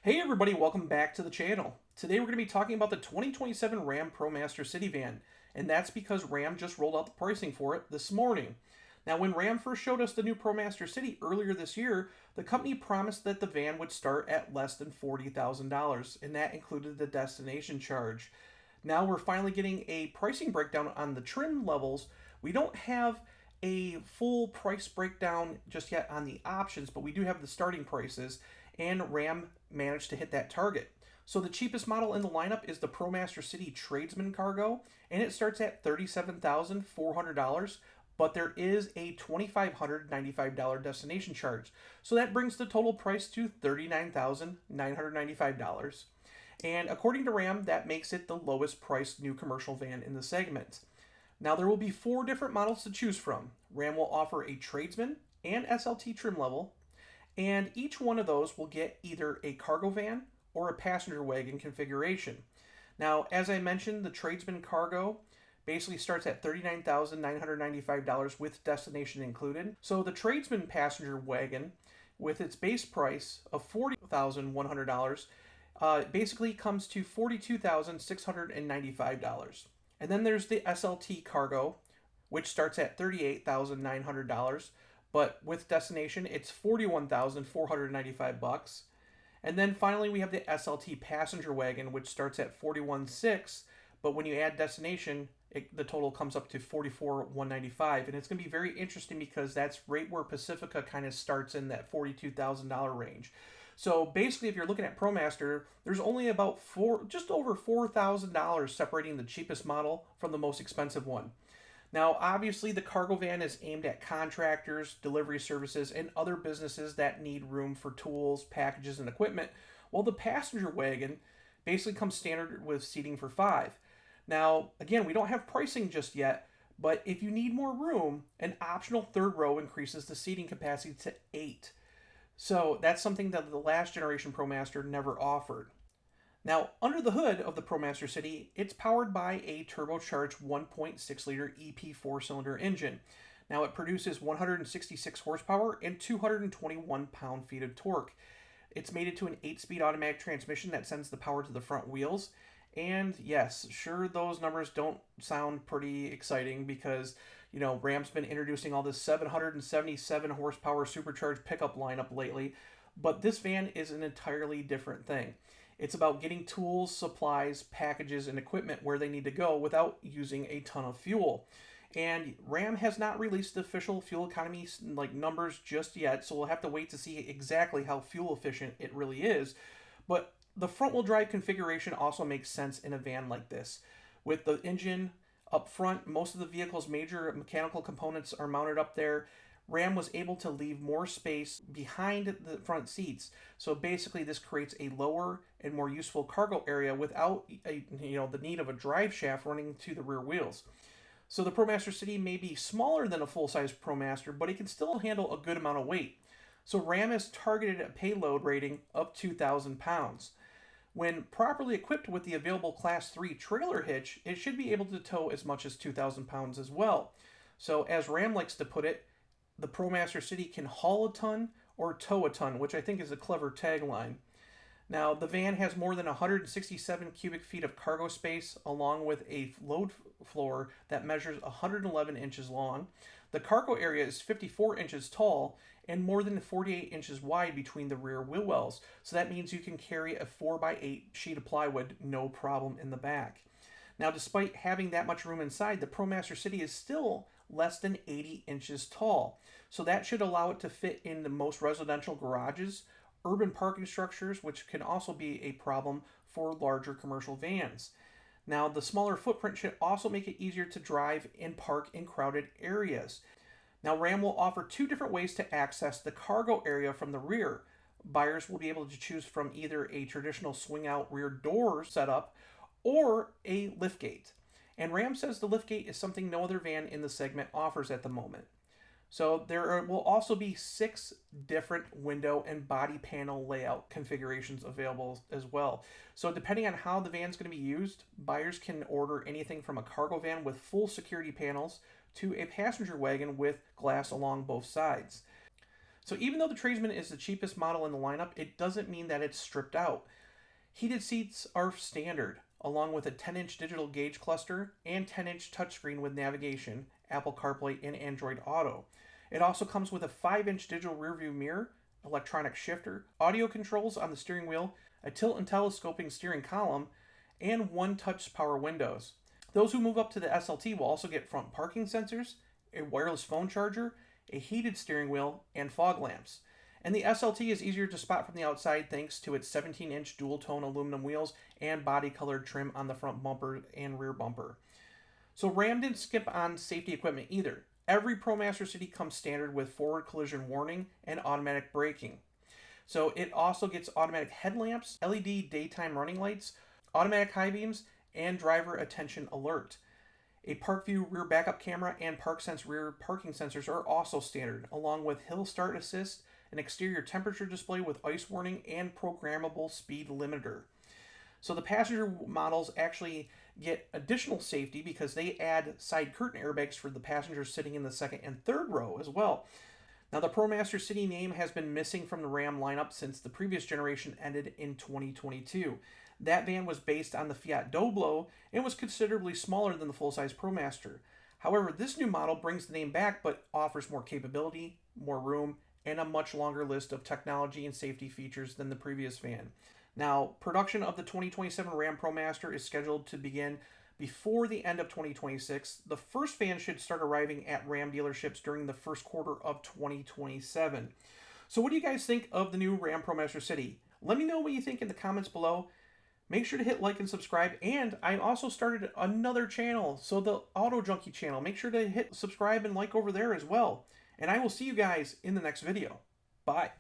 Hey everybody, welcome back to the channel. Today we're going to be talking about the 2027 Ram ProMaster City van, and that's because Ram just rolled out the pricing for it this morning. Now, when Ram first showed us the new ProMaster City earlier this year, the company promised that the van would start at less than $40,000, and that included the destination charge. Now we're finally getting a pricing breakdown on the trim levels. We don't have a full price breakdown just yet on the options, but we do have the starting prices, and Ram managed to hit that target. So the cheapest model in the lineup is the ProMaster City Tradesman Cargo, and it starts at $37,400, but there is a $2,595 destination charge. So that brings the total price to $39,995. And according to Ram, that makes it the lowest priced new commercial van in the segment. Now, there will be four different models to choose from. Ram will offer a Tradesman and SLT trim level, and each one of those will get either a cargo van or a passenger wagon configuration. Now, as I mentioned, the Tradesman Cargo basically starts at $39,995 with destination included. So the Tradesman passenger wagon, with its base price of $40,100, basically comes to $42,695. And then there's the SLT Cargo, which starts at $38,900, but with destination it's $41,495. And then finally we have the SLT passenger wagon, which starts at $41,600, but when you add destination, the total comes up to $44,195. And it's going to be very interesting because that's right where Pacifica kind of starts in that $42,000 range. So basically, if you're looking at ProMaster, there's only about just over $4,000 separating the cheapest model from the most expensive one. Now, obviously, the cargo van is aimed at contractors, delivery services, and other businesses that need room for tools, packages, and equipment, while the passenger wagon basically comes standard with seating for five. Now, again, we don't have pricing just yet, but if you need more room, an optional third row increases the seating capacity to 8. So that's something that the last generation ProMaster never offered. Now, under the hood of the ProMaster City, it's powered by a turbocharged 1.6 liter EP 4-cylinder engine. Now, it produces 166 horsepower and 221 pound-feet of torque. It's mated to an 8-speed automatic transmission that sends the power to the front wheels. And yes, sure, those numbers don't sound pretty exciting because, Ram's been introducing all this 777 horsepower supercharged pickup lineup lately, but this van is an entirely different thing. It's about getting tools, supplies, packages, and equipment where they need to go without using a ton of fuel. And Ram has not released the official fuel economy numbers just yet, so we'll have to wait to see exactly how fuel efficient it really is. But the front-wheel drive configuration also makes sense in a van like this. With the engine up front, most of the vehicle's major mechanical components are mounted up there. Ram was able to leave more space behind the front seats. So basically this creates a lower and more useful cargo area without the need of a drive shaft running to the rear wheels. So the ProMaster City may be smaller than a full-size ProMaster, but it can still handle a good amount of weight. So Ram has targeted a payload rating of 2,000 pounds. When properly equipped with the available Class 3 trailer hitch, it should be able to tow as much as 2,000 pounds as well. So as Ram likes to put it, the ProMaster City can haul a ton or tow a ton, which I think is a clever tagline. Now, the van has more than 167 cubic feet of cargo space, along with a load floor that measures 111 inches long. The cargo area is 54 inches tall and more than 48 inches wide between the rear wheel wells. So that means you can carry a 4x8 sheet of plywood no problem in the back. Now, despite having that much room inside, the ProMaster City is still less than 80 inches tall. So that should allow it to fit in the most residential garages, urban parking structures, which can also be a problem for larger commercial vans. Now, the smaller footprint should also make it easier to drive and park in crowded areas. Now, Ram will offer two different ways to access the cargo area from the rear. Buyers will be able to choose from either a traditional swing-out rear door setup or a liftgate. And Ram says the liftgate is something no other van in the segment offers at the moment. So there will also be 6 different window and body panel layout configurations available as well. So depending on how the van's going to be used, buyers can order anything from a cargo van with full security panels to a passenger wagon with glass along both sides. So even though the Tradesman is the cheapest model in the lineup, it doesn't mean that it's stripped out. Heated seats are standard, along with a 10-inch digital gauge cluster and 10-inch touchscreen with navigation, Apple CarPlay, and Android Auto. It also comes with a 5-inch digital rearview mirror, electronic shifter, audio controls on the steering wheel, a tilt and telescoping steering column, and one-touch power windows. Those who move up to the SLT will also get front parking sensors, a wireless phone charger, a heated steering wheel, and fog lamps. And the SLT is easier to spot from the outside thanks to its 17-inch dual-tone aluminum wheels and body-colored trim on the front bumper and rear bumper. So Ram didn't skip on safety equipment either. Every ProMaster City comes standard with forward collision warning and automatic braking. So it also gets automatic headlamps, LED daytime running lights, automatic high beams, and driver attention alert. A park view rear backup camera and park sense rear parking sensors are also standard, along with hill start assist, an exterior temperature display with ice warning, and programmable speed limiter. So the passenger models actually get additional safety because they add side curtain airbags for the passengers sitting in the second and third row as well. Now the ProMaster City name has been missing from the Ram lineup since the previous generation ended in 2022. That van was based on the Fiat Doblo and was considerably smaller than the full-size ProMaster. However, this new model brings the name back but offers more capability, more room, and a much longer list of technology and safety features than the previous van. Now, production of the 2027 Ram ProMaster is scheduled to begin before the end of 2026. The first van should start arriving at Ram dealerships during the first quarter of 2027. So what do you guys think of the new Ram ProMaster City? Let me know what you think in the comments below. Make sure to hit like and subscribe, and I also started another channel, so the Auto Junkie channel. Make sure to hit subscribe and like over there as well. And I will see you guys in the next video. Bye.